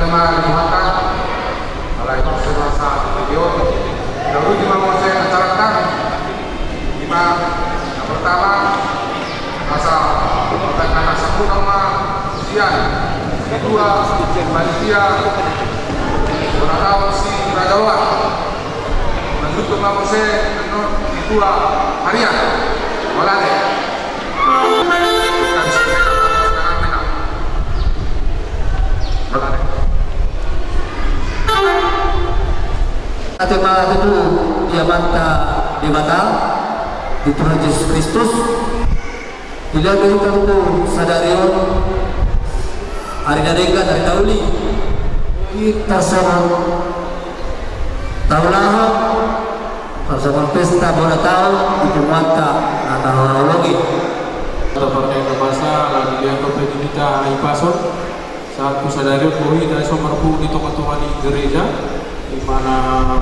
tema dimuatkan oleh masa video. Lalu di mana saya acarkan lima yang pertama masa pertanyaan satu nama ujian, kedua panitia beratau si Ragawa, menurut nama saya kedua harian Walade. Tema itu dia mata di batal di Tuhan Yesus Kristus. Bila kita itu sadarion hari dadeka dari tauli kita sama taulaha bersama pesta bola tahun itu mata atau lagi. Partai Kebasa lagi dia kompetivitas Ipason saat sadarion bui dari somarpu di toko-toko di gereja di mana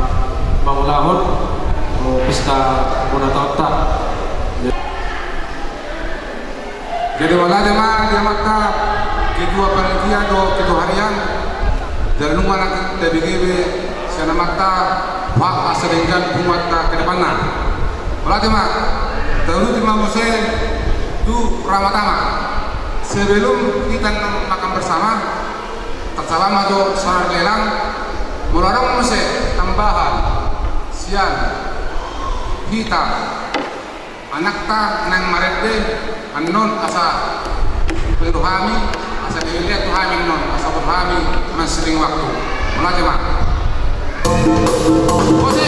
Bangulahon pesta bola tahun tak. Jadi wala jemaah dia maka kedua panitia do kedua harian dari rumah nak TBGB sana maka hak asalkan pemata ke depanna. Wala jemaah dahulu di Mamose itu ramatama sebelum kita makan bersama tersalam atau saran lelang melarang Mamose tambahan sian kita anak ta nang marede anon asa peruhami asa dilihat tuhami non asa berhami masing waktu mana coba Oke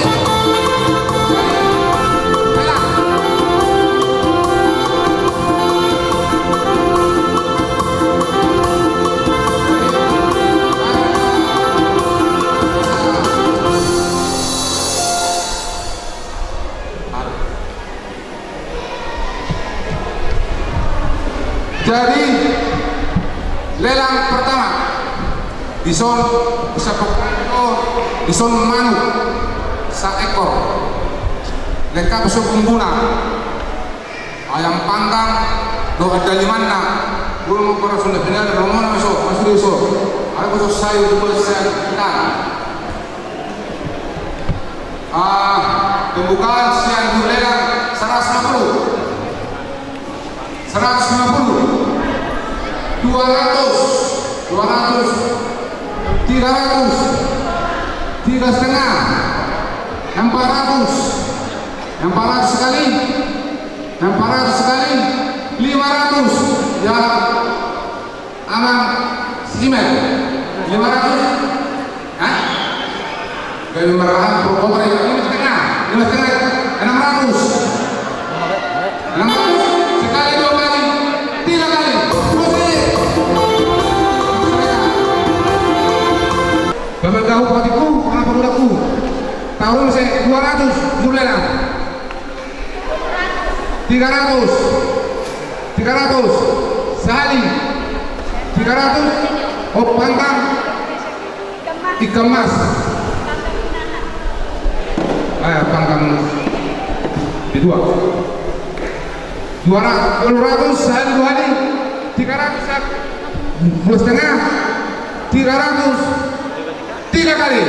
jadi lelang pertama bison bison manuk seekor lengkap sukumbuna ayam panggang do ada limana belum pernah sudah benar belum mana masuk besok ada besok sayur ikan pembukaan siang lelang 150 200 300 400 sekali 500 ya aman simet 500 hah gaya merahan prokomer 5,5 600 sekali 2 kali 3 kali Bapak kau patiku apa budaku tahun saya 200 julelan 300 sehari 300 panggang dikemas panggang di 200 sehari 2 hari 300 2,5 300 3 kali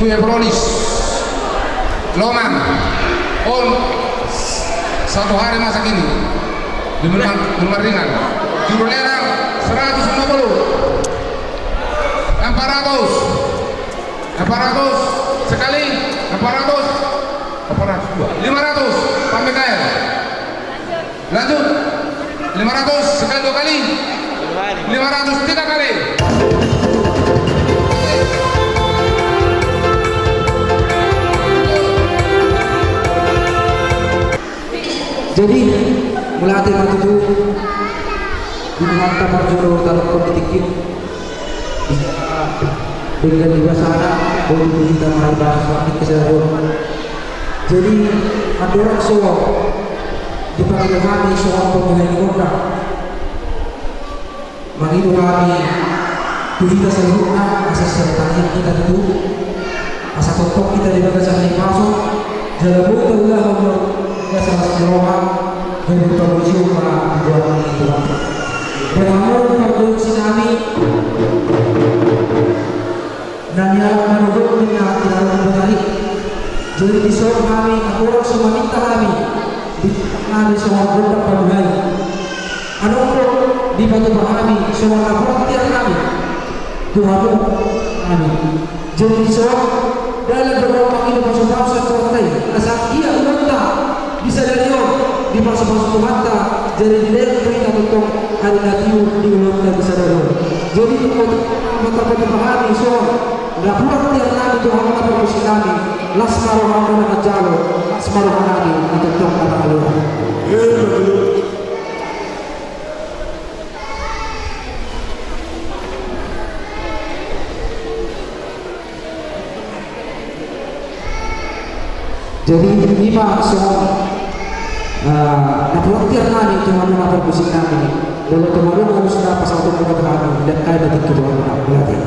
Kue Bronis Loman on 1 hari masa kini di Benua Ringan juru lerang 150 400 sekali 400 500 pamit air lanjut 500 sekali 2 kali 500 3 kali. Jadi melatih itu dimantap marjoro dalam kompetitif dengan dibasana untuk kita menghadapi sakit kesehatan. Jadi ada orang soal dipanggil kami soal pemilihan kota. Begitu kami kita seluruhnya asas serta kita itu asal pokok kita di bagasan yang masuk jalan Allah salah serohan dan berproduksi para tujuan itu. Bagaimana produksi kami dan yang menurut minat tidak berbalik. Jadi di soal kami orang semua minta kami di soal berdak paduai. Anu di batu kami soal frontier kami Tuhan kami. Jadi di soal dalam beberapa hidup bangsa kota asal ia unta bisa dari di masa-masa mata jadi dia perintah untuk hari natiu di ulama bisa dari jadi untuk mata pahami so Nabuat tiar nami Tuhan na permusin nami. Las marohan na nagajalo. Las marohan nami itutong na nakaluhan. Jadi lima semua nabuat tiar nami Tuhan na permusin nami. Lalu kemarin harus dapat satu kami dan kaya dapat kedua anak berarti.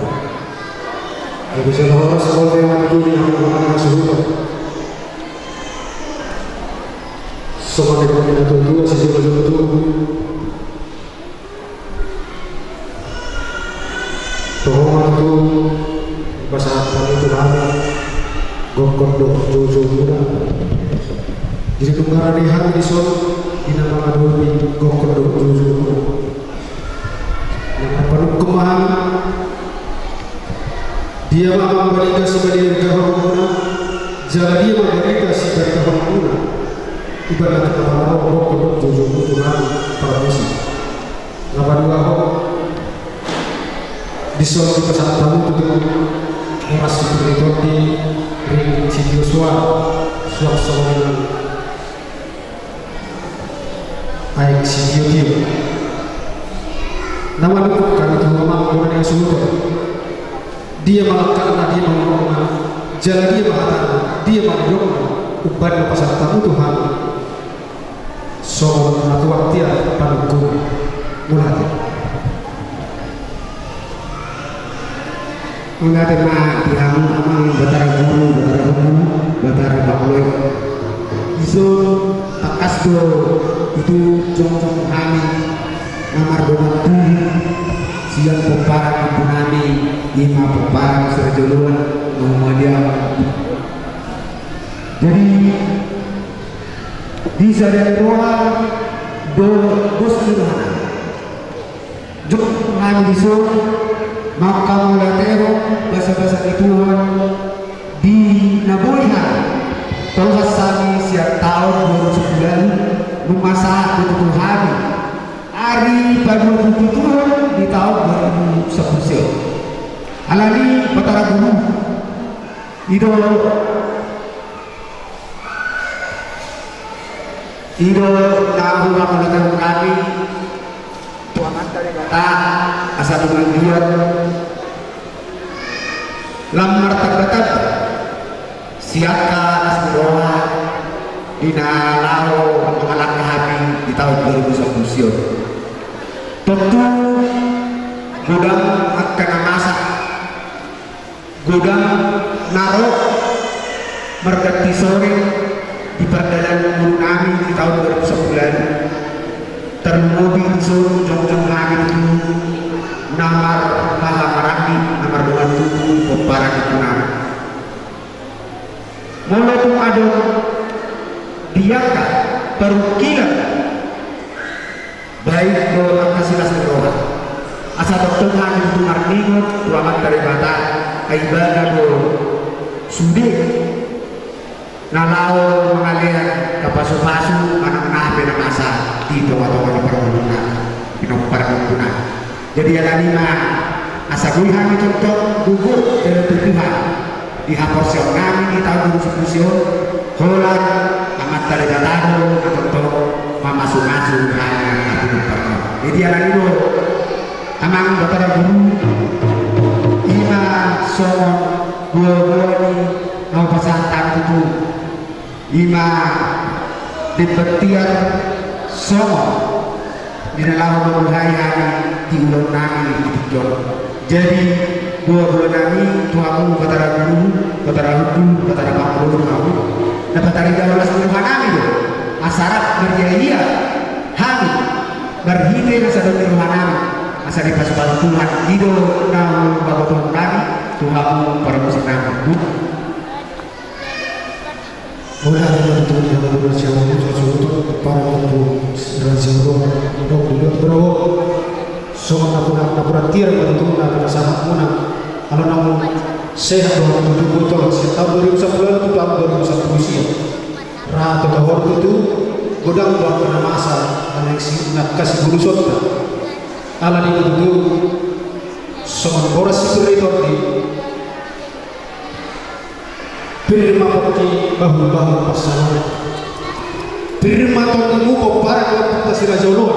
Jadi saudara sekolah yang ada di mana sudah. Semua kita itu sisi betul. Tuhan itu pasal itu mana gokor dojo muda. Jadi tunggal di hari esok di nama Adobe gokor dojo muda. Yang perlu kemahan dia memberikan sebagai kahormona, jika dia memberikan sebagai kahormona, ibarat kata orang orang jujur Tuhan para musim. Nama dua orang di suatu kesatuan itu masih berikut di ring Joshua suatu baik Sidio. Nama dua kami Tuhan mengenai seluruh. Dia melakukan, dia mengomongkan, jalan dia mengatakan, dia mengomongkan, uban pasal Tuhan. So, satu waktu ya, panggul mulai. Mengatir mah dihamu amang batara guru, batara bakuloi. Isu takas do itu jong kami namar doang siang peparang punani lima peparang serjuluan Muhammadiyah. Jadi di sadar doa do Gustiwana jok kami disuruh maka mulatero bahasa-bahasa Tuhan di Naboyha Tuhan sami siap tahun 2009 memasak betul hari hari pada Tuhan di tahun 2010 alani batara guru ido nahu menggunakan kami tuangan dari kata asal dengan dia lamar terdekat siaka asroha dina lao mengalak kami di tahun 2010 tentu gudang akan masak gudang narok mergati sore di perdalan guru kami di tahun 2009 termobil disuruh jong-jong langit itu namar mahamaraki namar dengan tubuh peparang itu nama mulai itu ada diangkat perukilan baik doa kasilas doa asal dokter kami itu marningot tuaman dari bata ibadah do sude nalau mengalir kapasu-pasu anak-anak beda masa di doa-doa perhubungan di perhubungan jadi ada lima asa guihan itu contoh gugur dari Tuhan di haporsion kami di tahun 2010 holan amat dari datang atau mamasu-masu jadi ada lima amang batara guru ima somon dua-dua ini mau pesantren itu ima dipetiar somon di dalam menghayani di ulang nami di jadi dua-dua nami tuamu batara guru batara hukum batara pakulu kamu dapat dari dalam seluruh nami asyarat berjaya kami berhidupnya nasa dari rumah nami asa di pasukan Tuhan hidup namu bapak Tuhan kami Tuhanmu para musim nami Oleh ada itu yang berusia untuk para ibu rasional untuk dilihat berapa semua napuran tiar pada itu nak sama mana kalau namu sehat dalam tubuh betul setahun 2010 itu tahun 2010 rata tahun itu godang buat kena masa dan nak kasih bulusot ala ni itu semua boras itu Firma koki bahu-bahu pasaran. Firma tonimu peparang waktu tasira jauh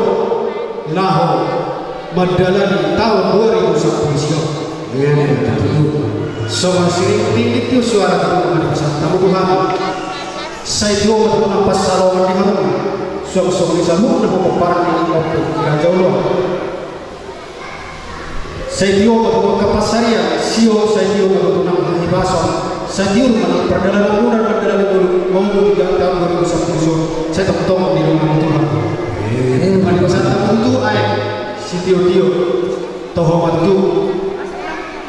laho madalani tahun 2010. Soal sini tinggi itu suara kamu di pasar tamu Tuhan. Saya juga mengenal pasaran di mana. Soal di sana nak peparang ini waktu tasira jauh. Saya juga mengenal kapasaria. Sio saya juga mengenal hibasan. Saya tiur mana perjalanan lunar perjalanan mau juga tahun 2010 saya tong di rumah Tuhan. Mari pasal tamu itu si tio toho matu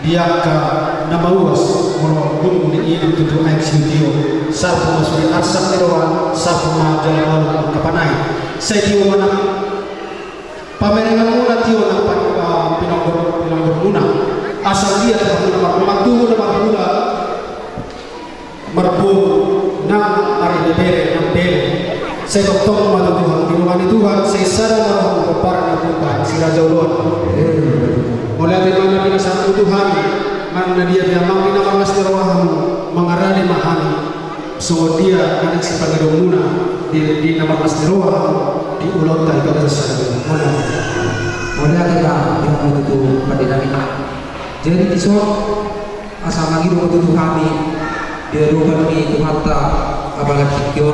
dia ka nama uas mono gunung di ini itu si tio sarpu masuk arsak neroan sarpu ma jalan lalu kapanai. Saya tio mana pamerangan muna tio na pinanggor muna asal dia tempat nama mula merbu nang ari bere nang bere saya tong mata Tuhan di rumah Tuhan saya sadar marah peparang Tuhan si Raja Ulun oleh di mana pinasaan Tuhan mana dia mang dina malas terwaham mengarani mahani so dia anak si pangadumuna di nama mas terwaham di ulon ta itu sadar Oleh kita yang itu padinami. Jadi disok asal lagi dulu kami dia rupan mi itu mata apalagi kyo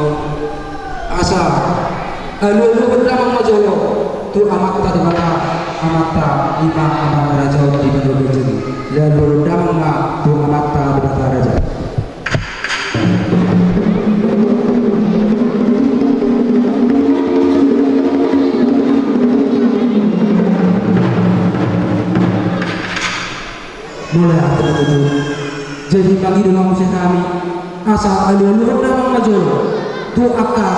asa lu berdamang majolo tu amata di mata amata lima amata raja di bidang jadi lalu berdamang ma tu amata di mata raja mulai akhir itu jadi bagi dalam musim kami asal alur dalam majolo tu aka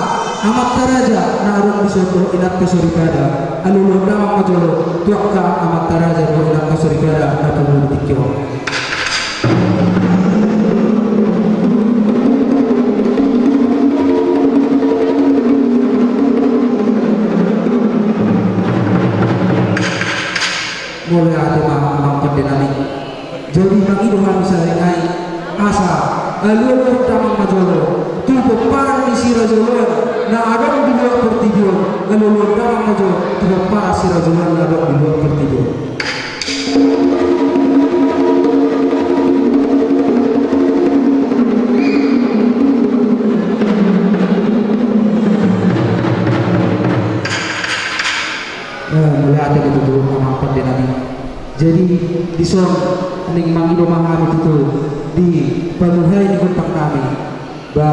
amat taraja narung bisoto inak kesurikada alur dalam majolo tu aka amat taraja inak kesurikada dapat bertikyo mulai akhir amat pendinami jadi bagi Tuhan saringai asa alur damang majolo tu peparang isi rajulan na adam di luar pertidur alur damang majolo tu peparang si rajulan na adam di luar pertidur mulai ada itu nama pendinami jadi dison ning mangido mahami itu di panuhay ni kuntang kami ba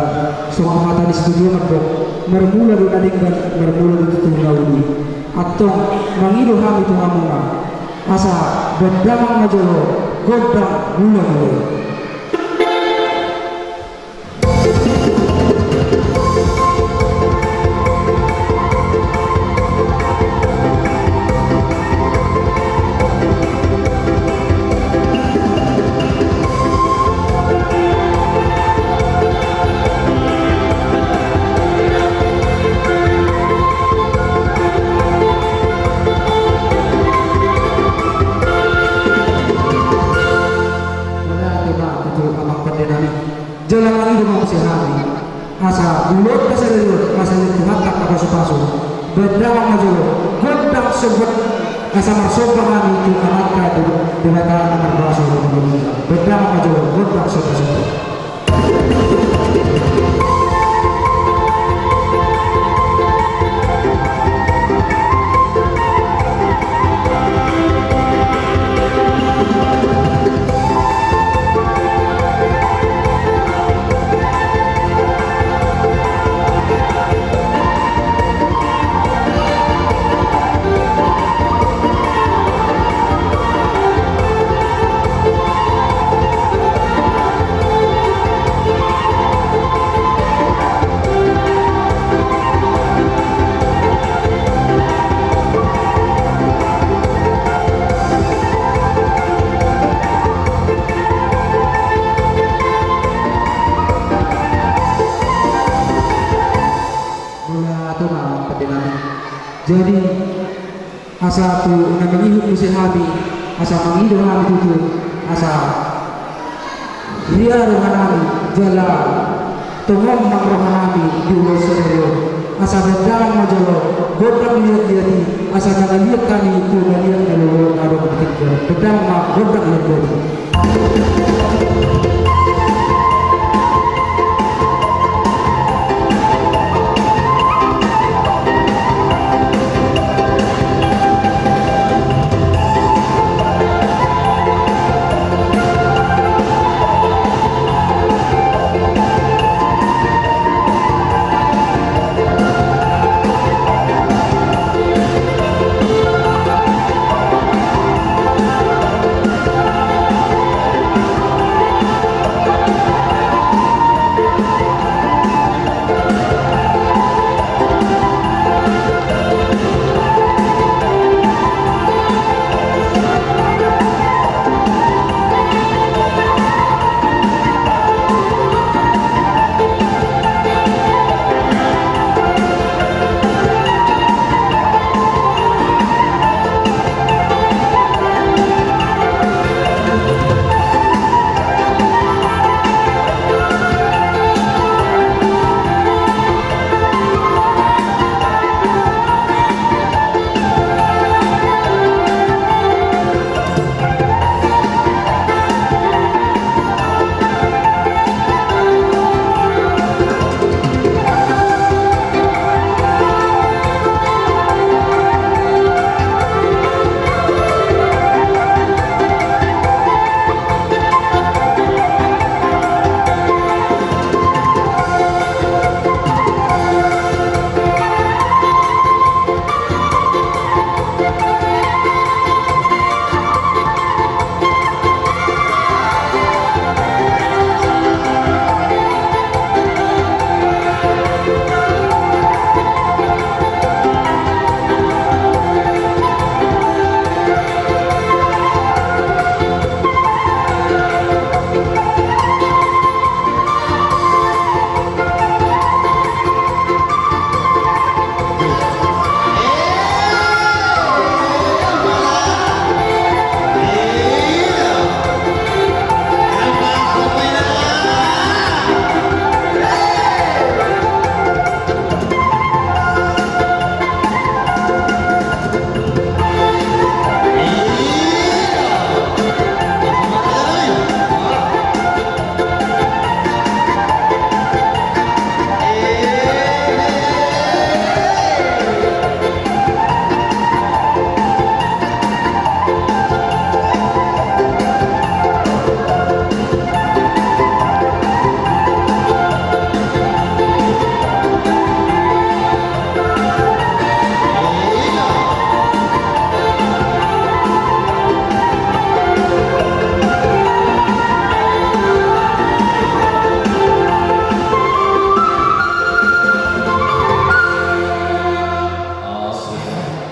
so mata di studio madok mermula do adik ban mermula do tunawudi atong mangido hami itu hamuna asa bedamang majolo godang mula jalan lagi dengan sehari asa dulu keseluruh masa itu hatta pada sepasu berdamang majolo godang sebut asa marsobahan itu anak di mata anak berbasu berdamang majolo godang sebut jadi asa tu na mangihut musim habi asa mangido habi tutu asa dia dengan habi jala tungom ng rohanami di ulo seryo asa bedang majolo godang lihat-lihati asa nagalihat kami itu nalihat nalulungan arong betikyo bedang ma godang lihat-lihati.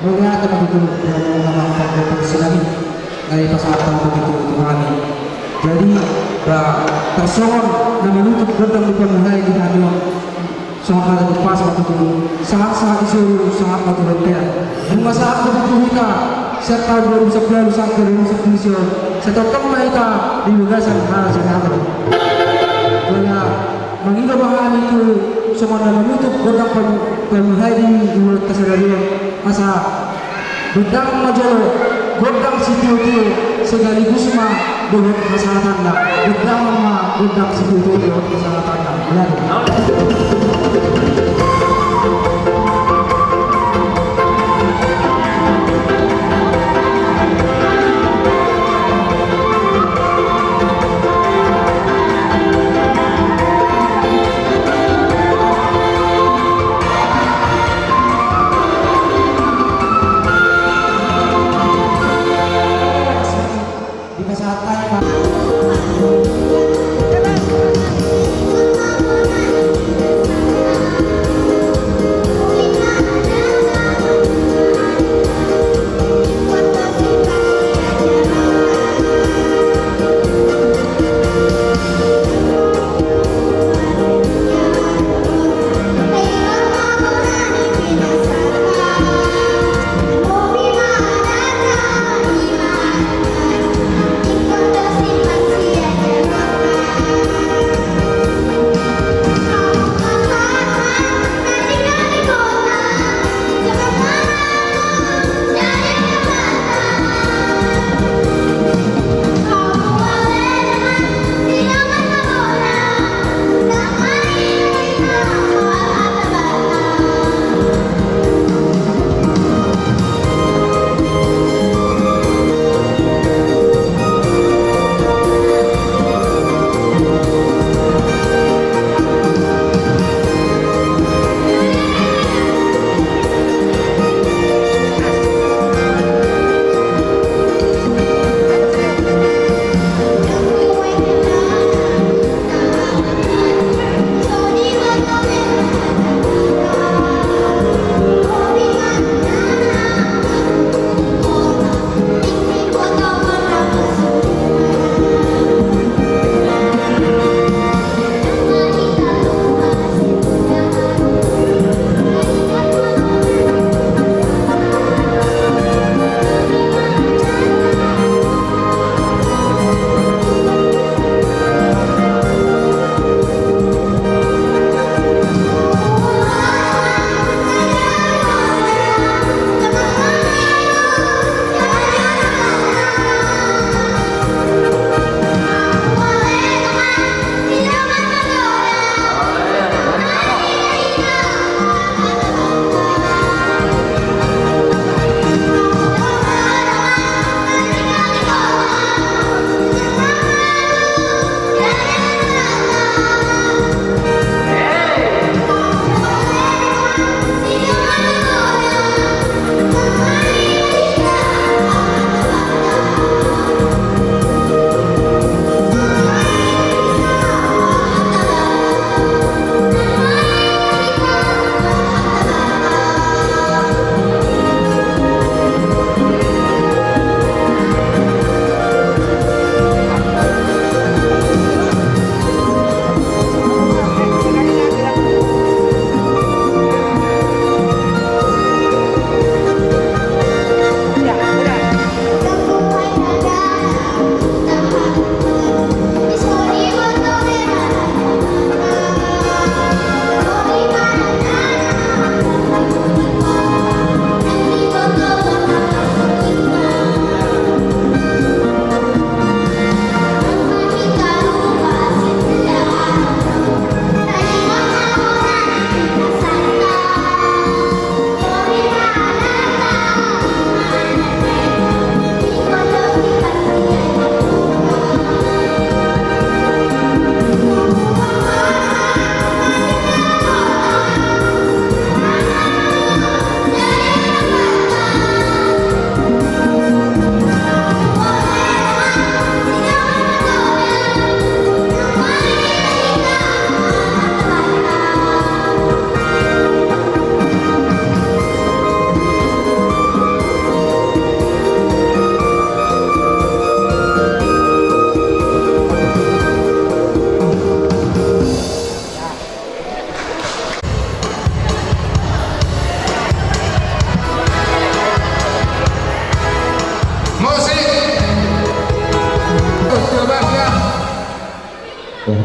Mengapa begitu mengamalkan Islam dari pasal begitu kami. Jadi tersohor dan menutup gerbang di penghai di hadiah sangat ada pas waktu itu sangat isu sangat otoriter. Masa aku kita serta 2011 sampai 2019 setelah kita di Lugasan hal sekarang. Karena mengingat bahan itu semua menutup gerbang penghai di mulut kesadaran masa bedang majolo godang situ segaligus mah dengan kesalahan lah bedang mah godang situ dengan kesalahan lah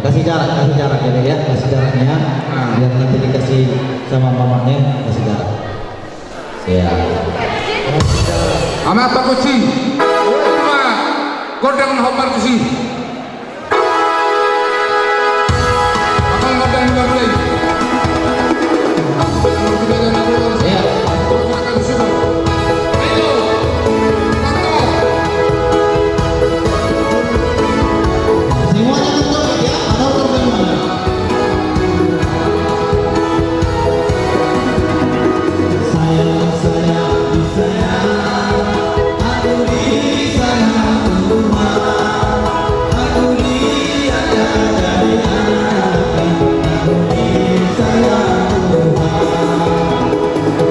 kasih jarak ya, kasih jaraknya biar nanti dikasih sama mamanya, kasih jarak ya. Amat Pak Kuci, cuma godang hopar kuci. Akan godang dua belas. Ya. Ayo, contoh. Semuanya tutup ya, atau terbagaimana? Sayang, aku disayang Tuhan, aku diangkat dari anak, aku disayang Tuhan.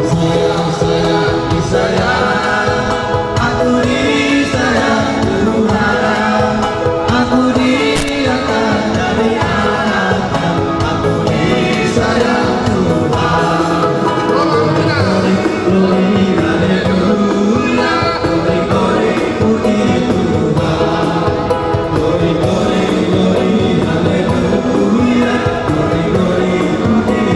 Sayang, disayang, aku disayang Tuhan, aku diangkat dari anak, aku disayang Tuhan. Glory, haleluya, glory, glory, puji Tuhan. Glory, glory, glory, haleluya, glory, glory, puji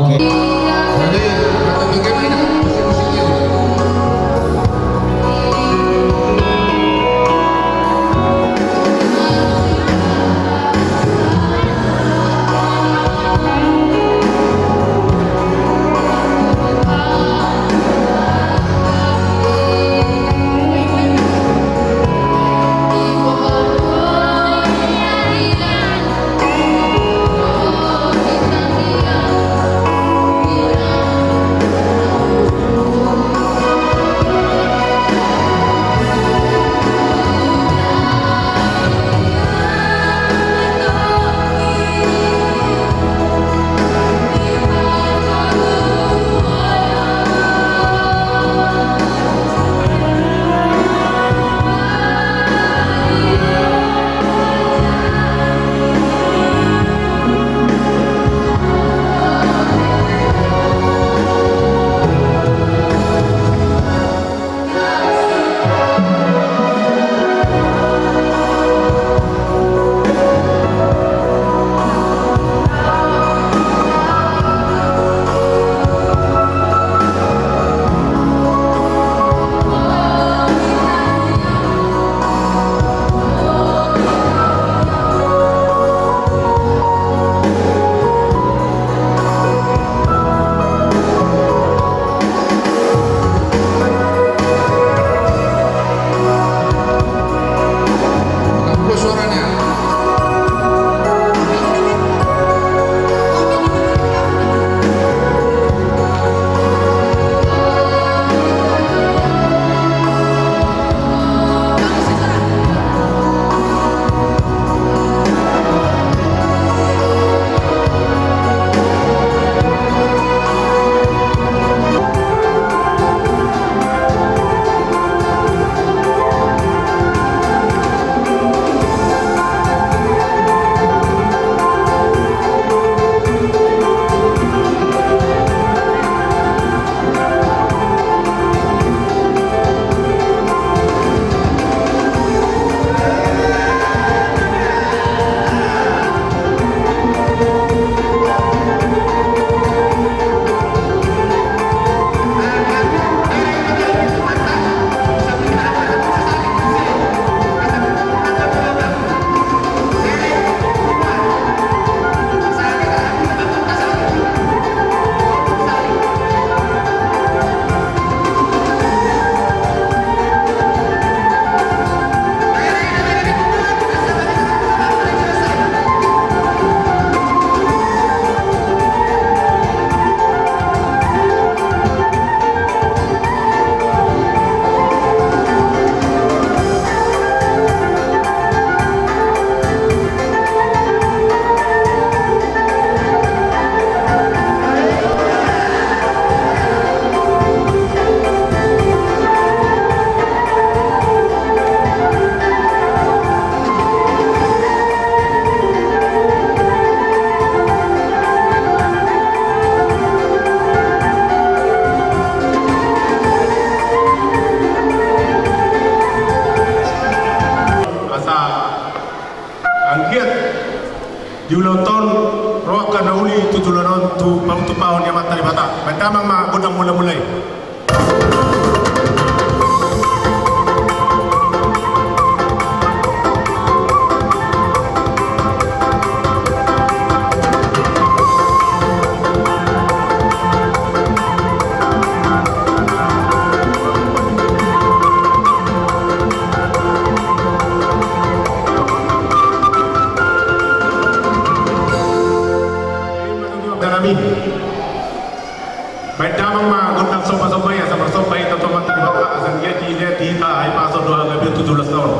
Oke. Jadi kata bagaimana musik-musiknya? diulauton roa ka nauli tutularon tu pamutupahon yang matali bata bentamang ma budang mula-mulai Bentamang ma gundang sopa-sopa ya sama sopa itu teman tadi bapak asal dia di ai pasal 2 lebih 17 tahun.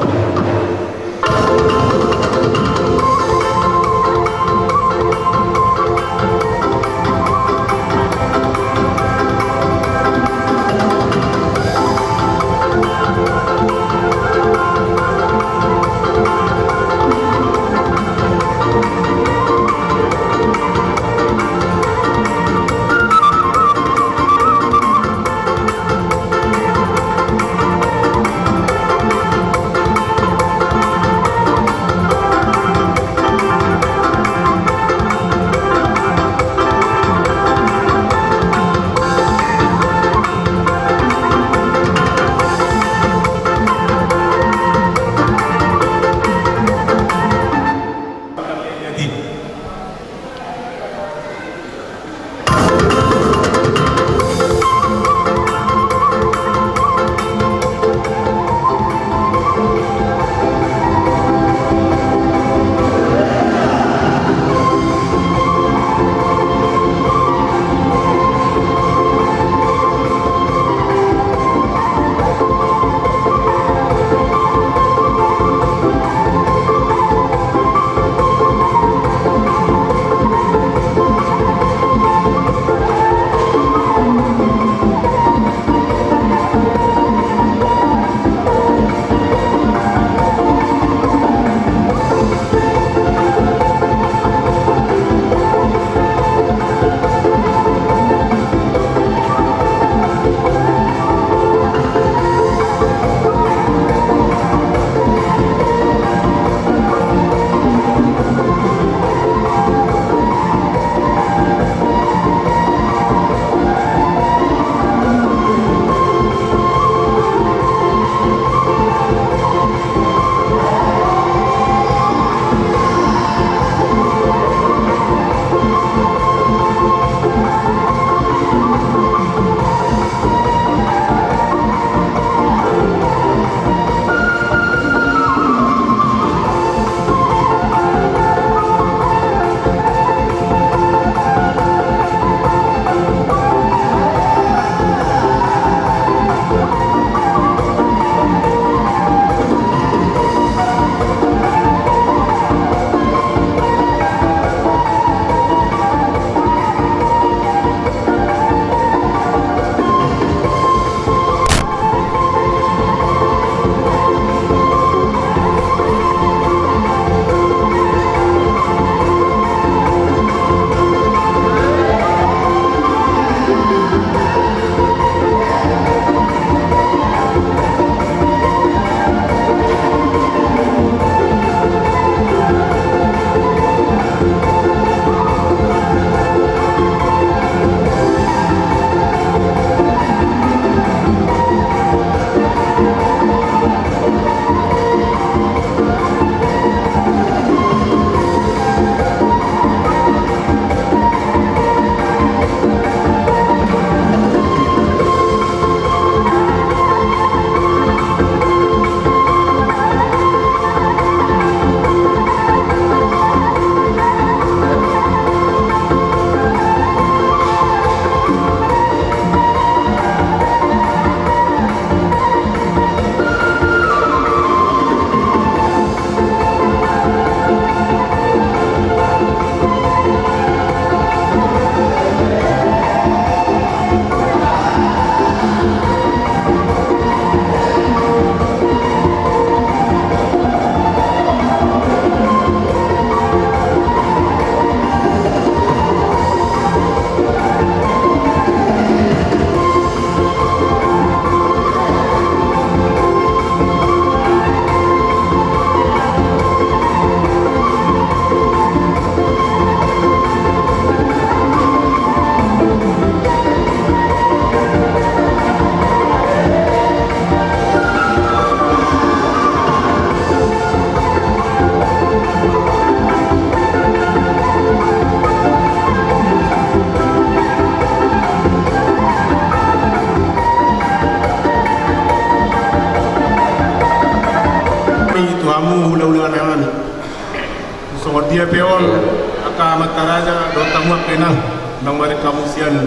Sadaryon aka mataraja do tamu kenang nang mari kamusian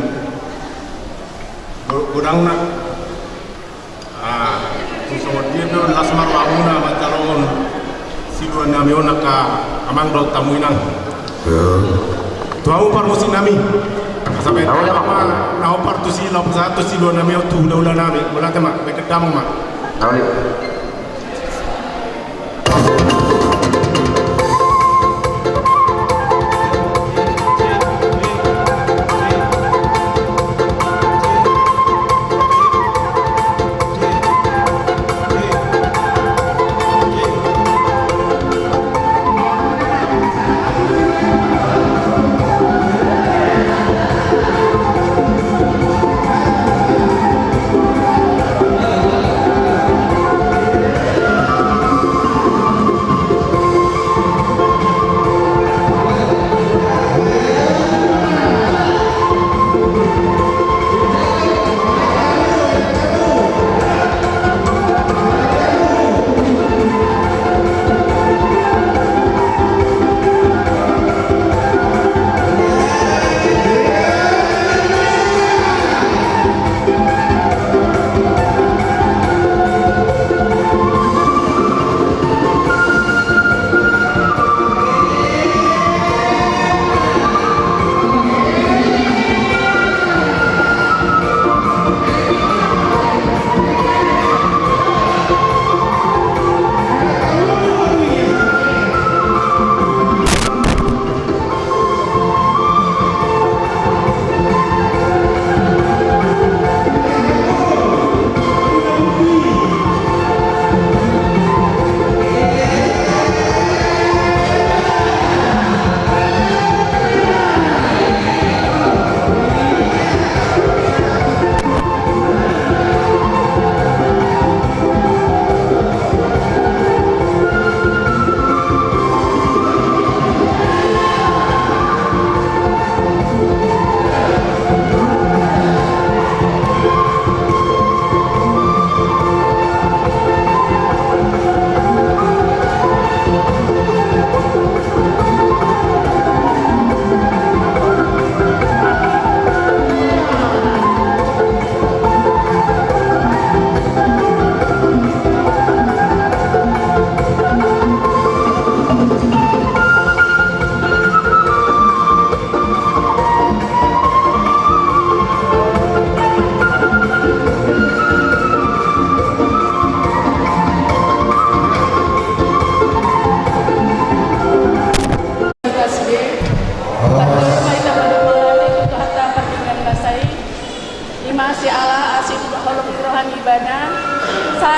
gudangna so dia do lasmar wamuna mataron siluan nami onaka amang do tamu inang tuau parmusi nami sampai nama nau partusi lau satu siluan nami tu ulah nami mulai tema bekedam mak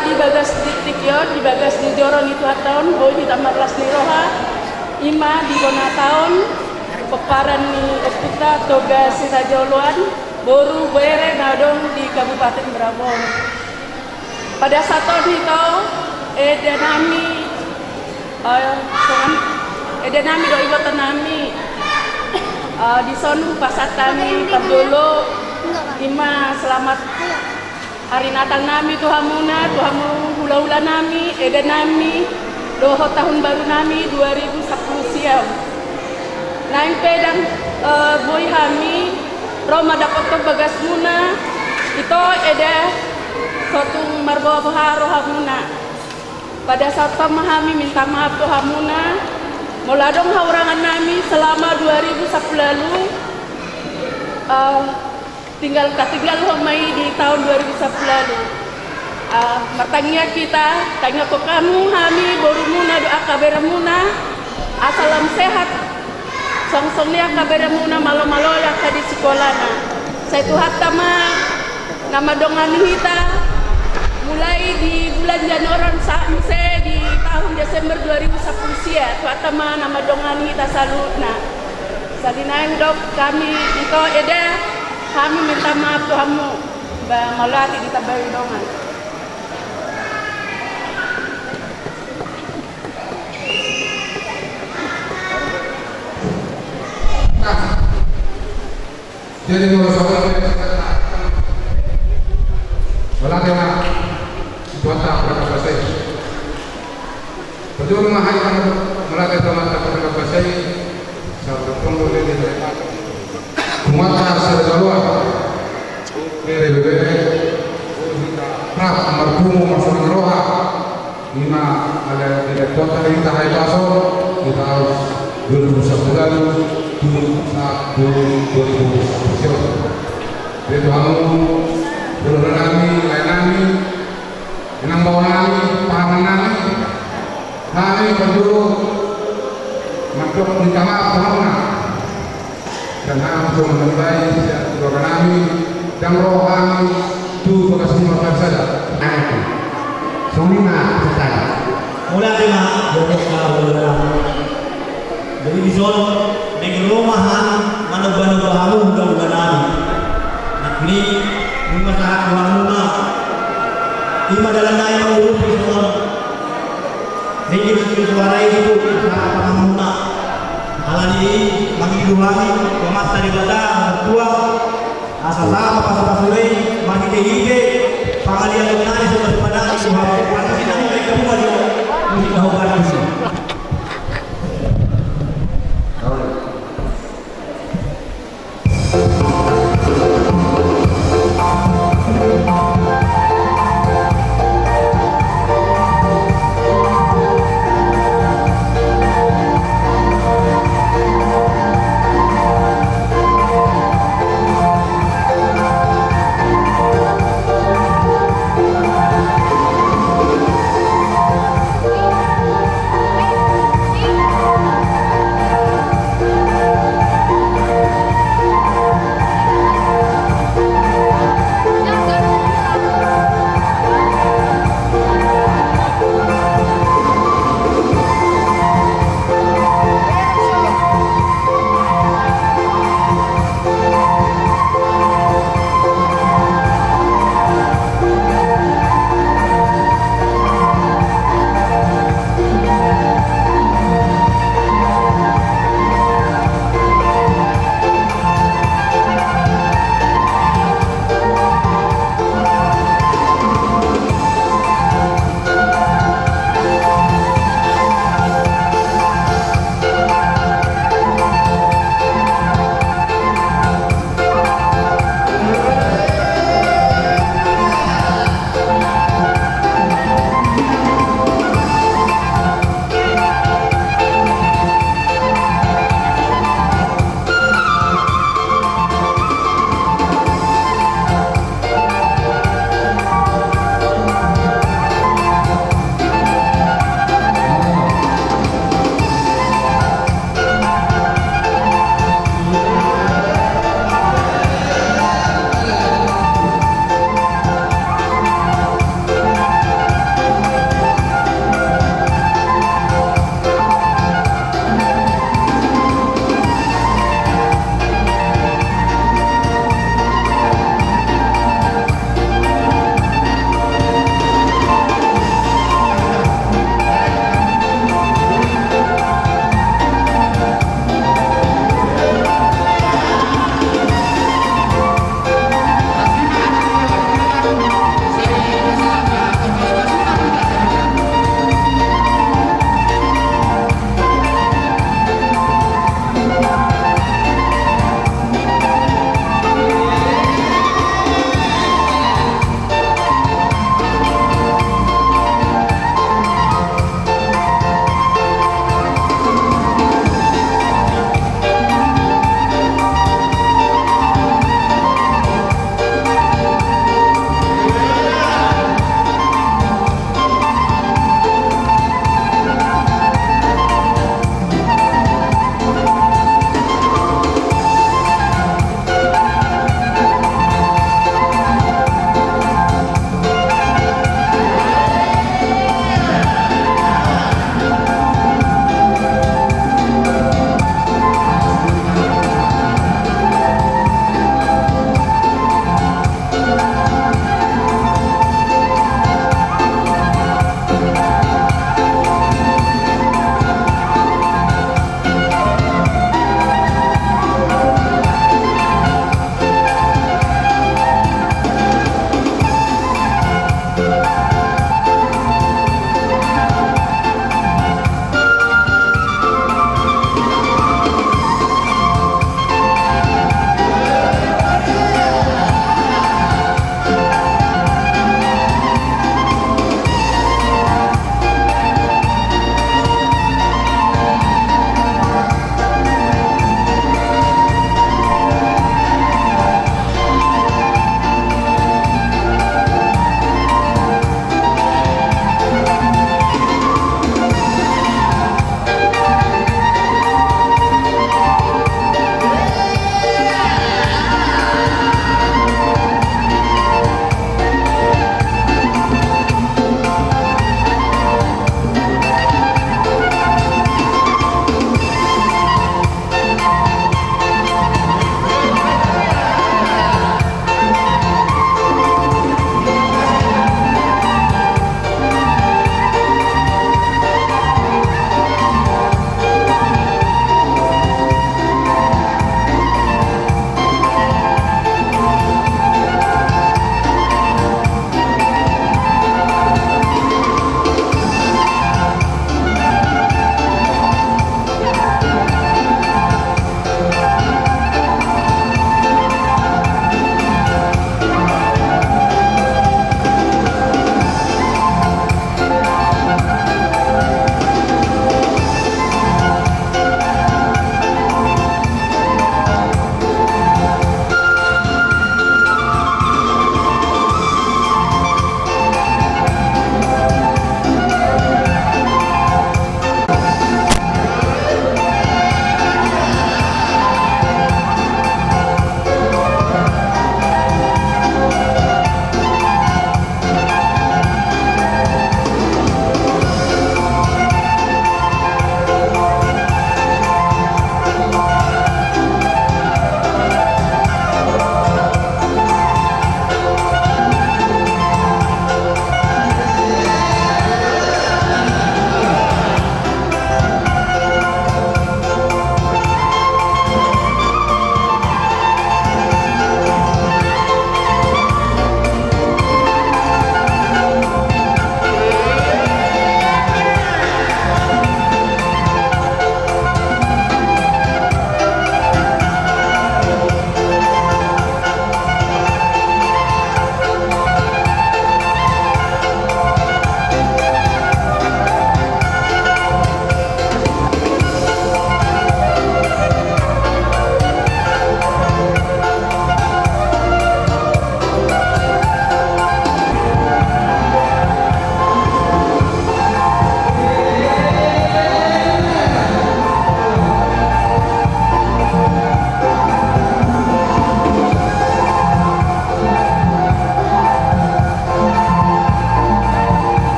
di bagas ditikyon, di bagas di joron itu haton, boy di tamarlas ni roha, ima di bonataon, peparan ni Okuta toga Sirajoluan, boru bere nadong di Kabupaten Brabon. Pada saat itu edenami do ibu tanami di sonu pasat kami terdulu ima selamat hari Natal nami Tuhamuna, Tuhamu hula-hula nami, eda nami, doho tahun baru nami 2010 siam. Naing pedang boy kami, Roma dapat ke bagas muna, itu eda suatu marbawa baharo hamuna. Pada saat pemahami minta maaf Tuhamuna, muladong haurangan nami selama 2010 lalu. Tinggal homai di tahun 2010 lalu. Martanya kita tanya ke kamu kami baru muna doa kaberamuna asalam sehat songsongnya kaberamuna malo-malo yang tadi sekolah na saya tuhat tama nama dongan kita mulai di bulan Januari sampai di tahun Desember 2010 sia tuhat tama nama dongan kita salutna salinaing dok kami itu eda kami minta maaf Tuhanmu bang malati ditabari dongan. Jadi kalau saudara malati na buata berapa pasai. Perjuangan mahal yang malati teman-teman berapa pasai boleh kumata sa dalawa mere bebere rap marpumo masuk roha lima ada direktur tadi kita hai paso kita harus 2011 itu kamu belum nami lain nami enang bawa nami pahaman nami penduduk makhluk di kamar pahaman karena untuk menandai keluarga nami dan rohani itu bekas makan saja Anakku, Sonima setara. Mula lima, bukos na wala. Jadi bison, nagrumahan, managbanagbahamu hanggang ganani. Nagni, yung masakakuha muna. Imadala na yung ulo bison. Hindi bison suwaray dito, masakakuha muna. Alani, magiluhani, pamata ni bata, magtua. Asasama pasapasuloy, magigihige. Pangalian ng nanay sa maspadaan, isuhapit. Ano sinang may kabuha niyo? Hindi kahubaran siya.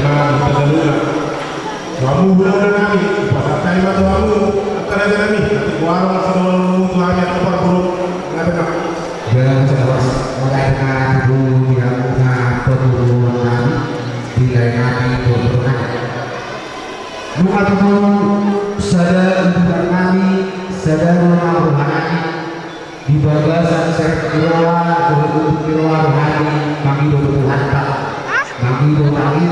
tema di Tagalog. Kamu bulan kami, pasal tayo ba kamu? Antara kami, warung sa dulu kami at perburuk. Ngapa? Dan jelas mereka dulu yang perburuan bila kami berperang. Mengatakan saudara ibu kami, saudara rohani di bagasan serkirawa untuk kirawa rohani kami bertuhan tak, kami bertani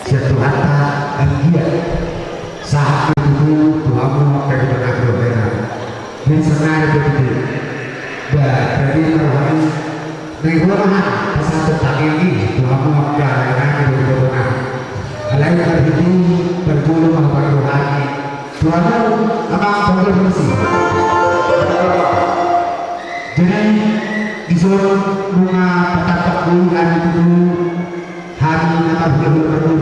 setuhan tak dan dia saat itu Tuhanmu akan berkenan berkenan. Ini senang begitu. Dan jadi rohani negarawan pasal tentang ini Tuhanmu akan berkenan. Alain terhiti berbulu mahkamah rohani Tuhanmu akan bersih. Jadi disuruh bunga petapa bulan itu hari akan berlalu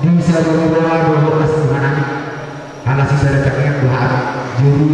bisa berdoa doa kesukaran. Kalau sisa datangnya Tuhan jadi